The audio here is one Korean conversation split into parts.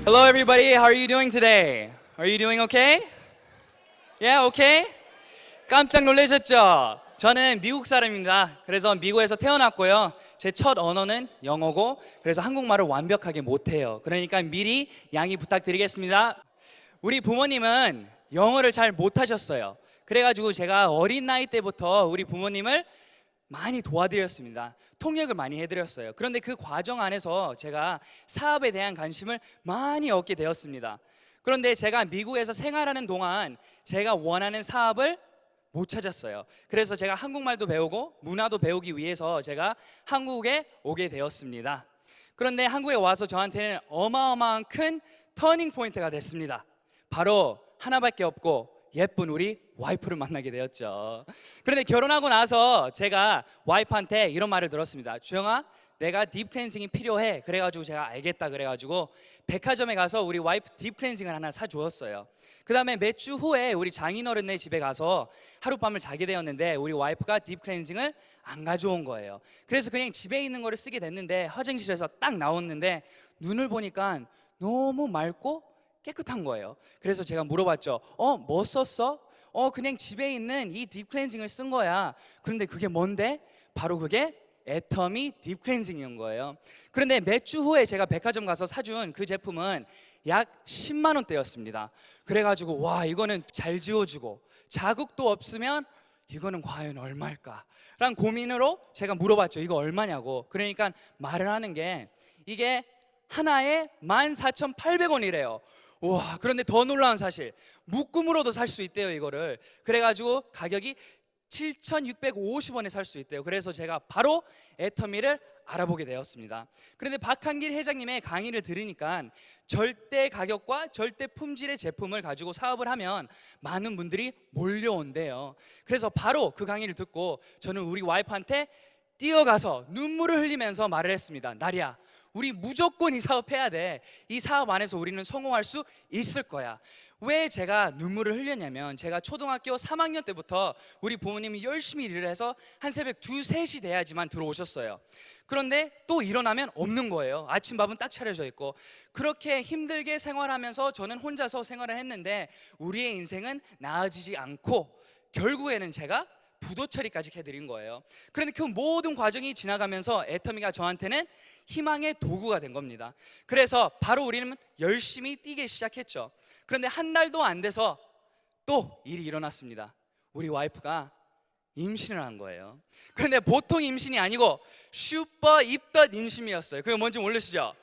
Hello, everybody. How are you doing today? Are you doing okay? Yeah, okay? 깜짝 놀라셨죠? 저는 미국 사람입니다. 그래서 미국에서 태어났고요. 제 첫 언어는 영어고, 그래서 한국말을 완벽하게 못해요. 그러니까 미리 양해 부탁드리겠습니다. 우리 부모님은 영어를 잘 못하셨어요. 그래가지고 제가 어린 나이 때부터 우리 부모님을 많이 도와드렸습니다. 통역을 많이 해드렸어요. 그런데 그 과정 안에서 제가 사업에 대한 관심을 많이 얻게 되었습니다. 그런데 제가 미국에서 생활하는 동안 제가 원하는 사업을 못 찾았어요. 그래서 제가 한국말도 배우고 문화도 배우기 위해서 제가 한국에 오게 되었습니다. 그런데 한국에 와서 저한테는 어마어마한 큰 터닝 포인트가 됐습니다. 바로 하나밖에 없고 예쁜 우리 와이프를 만나게 되었죠. 그런데 결혼하고 나서 제가 와이프한테 이런 말을 들었습니다. 주영아, 내가 딥 클렌징이 필요해. 그래가지고 제가 알겠다 그래가지고 백화점에 가서 우리 와이프 딥 클렌징을 하나 사주었어요. 그 다음에 몇 주 후에 우리 장인어른네 집에 가서 하룻밤을 자게 되었는데 우리 와이프가 딥 클렌징을 안 가져온 거예요. 그래서 그냥 집에 있는 거를 쓰게 됐는데 화장실에서 딱 나왔는데 눈을 보니까 너무 맑고 깨끗한 거예요. 그래서 제가 물어봤죠. 뭐 썼어? 그냥 집에 있는 이 딥 클렌징을 쓴 거야. 그런데 그게 뭔데? 바로 그게 애터미 딥 클렌징인 거예요. 그런데 몇 주 후에 제가 백화점 가서 사준 그 제품은 약 10만 원대였습니다. 그래가지고 와, 이거는 잘 지워주고 자국도 없으면 이거는 과연 얼마일까? 라는 고민으로 제가 물어봤죠. 이거 얼마냐고. 그러니까 말을 하는 게 이게 하나에 14,800원이래요. 와, 그런데 더 놀라운 사실, 묶음으로도 살 수 있대요, 이거를. 그래가지고 가격이 7,650원에 살 수 있대요. 그래서 제가 바로 애터미를 알아보게 되었습니다. 그런데 박한길 회장님의 강의를 들으니까 절대 가격과 절대 품질의 제품을 가지고 사업을 하면 많은 분들이 몰려온대요. 그래서 바로 그 강의를 듣고 저는 우리 와이프한테 뛰어가서 눈물을 흘리면서 말을 했습니다. 나리야, 우리 무조건 이 사업 해야 돼. 이 사업 안에서 우리는 성공할 수 있을 거야. 왜 제가 눈물을 흘렸냐면 제가 초등학교 3학년 때부터 우리 부모님이 열심히 일을 해서 한 새벽 2, 3시 돼야지만 들어오셨어요. 그런데 또 일어나면 없는 거예요. 아침밥은 딱 차려져 있고. 그렇게 힘들게 생활하면서 저는 혼자서 생활을 했는데 우리의 인생은 나아지지 않고 결국에는 제가 부도 처리까지 해드린 거예요. 그런데 그 모든 과정이 지나가면서 애터미가 저한테는 희망의 도구가 된 겁니다. 그래서 바로 우리는 열심히 뛰기 시작했죠. 그런데 한 달도 안 돼서 또 일이 일어났습니다. 우리 와이프가 임신을 한 거예요. 그런데 보통 임신이 아니고 슈퍼 입덧 임신이었어요. 그게 뭔지 모르시죠?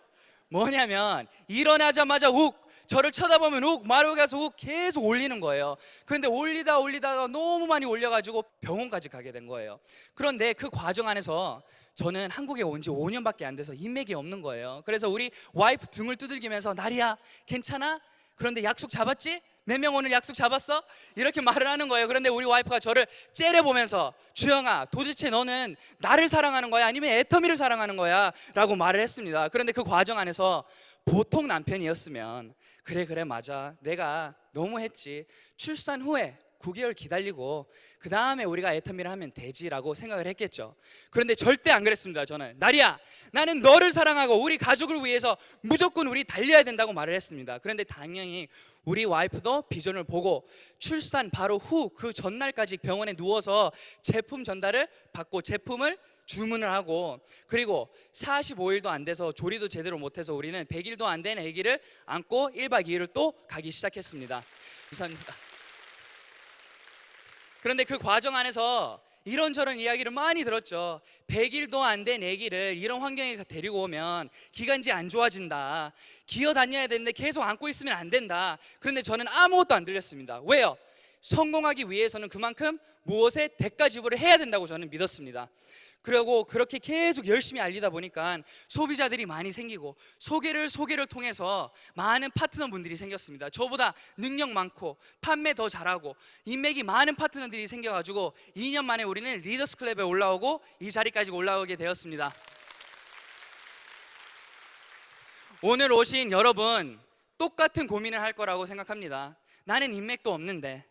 뭐냐면 일어나자마자 욱, 저를 쳐다보면 욱, 마루 가서 욱 계속 올리는 거예요. 그런데 올리다가 너무 많이 올려가지고 병원까지 가게 된 거예요. 그런데 그 과정 안에서 저는 한국에 온 지 5년밖에 안 돼서 인맥이 없는 거예요. 그래서 우리 와이프 등을 두들기면서 나리야, 괜찮아? 그런데 약속 잡았지? 몇 명 오늘 약속 잡았어? 이렇게 말을 하는 거예요. 그런데 우리 와이프가 저를 째려보면서 주영아, 도대체 너는 나를 사랑하는 거야? 아니면 애터미를 사랑하는 거야? 라고 말을 했습니다. 그런데 그 과정 안에서 보통 남편이었으면 그래 맞아, 내가 너무 했지, 출산 후에 9개월 기다리고 그 다음에 우리가 애터미를 하면 되지라고 생각을 했겠죠. 그런데 절대 안 그랬습니다. 저는 나리야, 나는 너를 사랑하고 우리 가족을 위해서 무조건 우리 달려야 된다고 말을 했습니다. 그런데 당연히 우리 와이프도 비전을 보고 출산 바로 후 그 전날까지 병원에 누워서 제품 전달을 받고 제품을 주문을 하고, 그리고 45일도 안 돼서 조리도 제대로 못해서 우리는 100일도 안 된 아기를 안고 1박 2일을 또 가기 시작했습니다. 감사합니다. 그런데 그 과정 안에서 이런저런 이야기를 많이 들었죠. 100일도 안 된 아기를 이런 환경에 데리고 오면 기관지 안 좋아진다, 기어 다녀야 되는데 계속 안고 있으면 안 된다. 그런데 저는 아무것도 안 들렸습니다. 왜요? 성공하기 위해서는 그만큼 무엇에 대가 지불을 해야 된다고 저는 믿었습니다. 그리고 그렇게 계속 열심히 알리다 보니까 소비자들이 많이 생기고 소개를 통해서 많은 파트너분들이 생겼습니다. 저보다 능력 많고 판매 더 잘하고 인맥이 많은 파트너들이 생겨가지고 2년 만에 우리는 리더스 클럽에 올라오고 이 자리까지 올라오게 되었습니다. 오늘 오신 여러분, 똑같은 고민을 할 거라고 생각합니다. 나는 인맥도 없는데,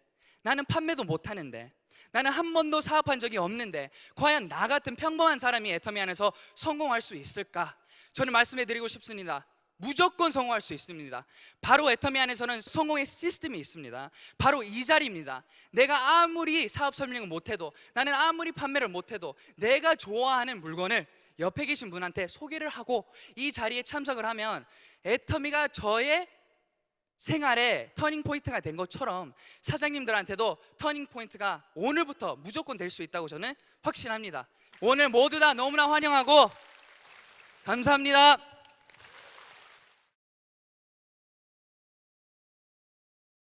나는 판매도 못하는데, 나는 한 번도 사업한 적이 없는데 과연 나 같은 평범한 사람이 애터미 안에서 성공할 수 있을까? 저는 말씀해 드리고 싶습니다. 무조건 성공할 수 있습니다. 바로 애터미 안에서는 성공의 시스템이 있습니다. 바로 이 자리입니다. 내가 아무리 사업 설명을 못해도, 나는 아무리 판매를 못해도 내가 좋아하는 물건을 옆에 계신 분한테 소개를 하고 이 자리에 참석을 하면 애터미가 저의 생활의 터닝 포인트가 된 것처럼 사장님들한테도 터닝 포인트가 오늘부터 무조건 될 수 있다고 저는 확신합니다. 오늘 모두 다 너무나 환영하고 감사합니다.